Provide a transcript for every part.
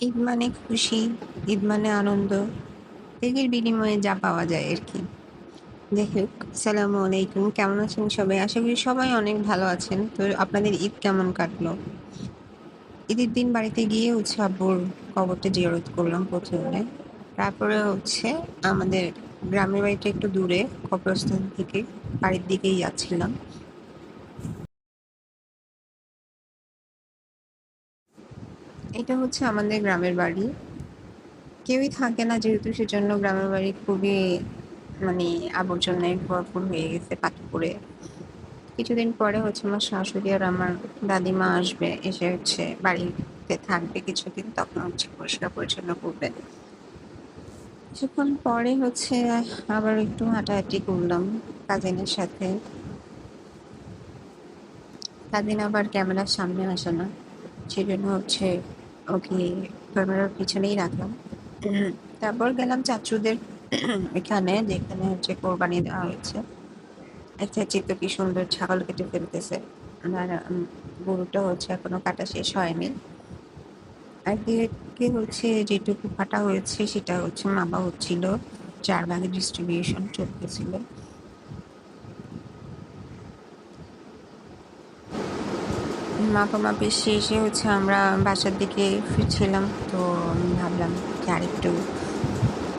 ঈদ মানে খুশি, ঈদ মানে আনন্দ, এর বিনিময়ে যা পাওয়া যায় আর কি। যাই হোক, আসসালামু আলাইকুম। কেমন আছেন সবাই? আশা করি সবাই অনেক ভালো আছেন। তো আপনাদের ঈদ কেমন কাটলো? ঈদের দিন বাড়িতে গিয়ে আব্বুর কবরটা জিয়ারত করলাম প্রথমে। তারপরে আমাদের গ্রামের বাড়িটা একটু দূরে, কবরস্থান থেকে বাড়ির দিকেই যাচ্ছিলাম। এটা আমাদের গ্রামের বাড়ি। কেউই থাকে না যেহেতু, সেজন্য গ্রামের বাড়ি খুবই মানে আবর্জনায় ভরপুর হয়ে গেছে, পাখি পড়ে। কিছুদিন পরে আমার শাশুড়ি আর আমার দাদিমা আসবে, এসে বাড়িতে থাকবে কিছুদিন, তখন পরিষ্কার পরিচ্ছন্ন করবে। কিছুক্ষণ পরে আবার একটু হাঁটাহাঁটি করলাম কাজিনের সাথে। কাজিন আবার ক্যামেরার সামনে আসে না, সেজন্য ওকে ক্যামেরার পিছনেই রাখলাম। তারপর গেলাম চাচুদের এখানে, যেখানে কোরবানি দেওয়া হয়েছে। আচ্ছা, চিত্র কি সুন্দর, ছাগল কেটে ফেলতেছে। আর গরুটা এখনো কাটা শেষ হয়নি। একদিকে যেটুকু কাটা হয়েছে সেটা মাপা হচ্ছিল, 4 ভাগে ডিস্ট্রিবিউশন চলতেছিল। মাপামাপি শেষে আমরা বাসার দিকে ফিরছিলাম। তো আমি ভাবলাম যে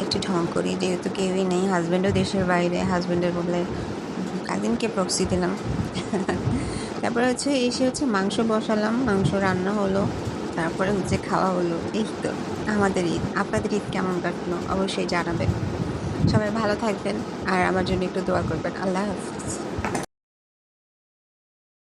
একটু ঢং করি, যেহেতু কেউই নেই, হাজব্যান্ডও দেশের বাইরে। হাজব্যান্ডের বলে কাজিনকে প্রক্সি দিলাম। তারপরে এসে মাংস বসালাম, মাংস রান্না হলো, তারপরে খাওয়া হলো। এই তো আমাদের ঈদ। আপনাদের ঈদ কেমন কাটলো অবশ্যই জানাবেন। সবাই ভালো থাকবেন আর আমার জন্য একটু দোয়া করবেন। আল্লাহ হাফিজ।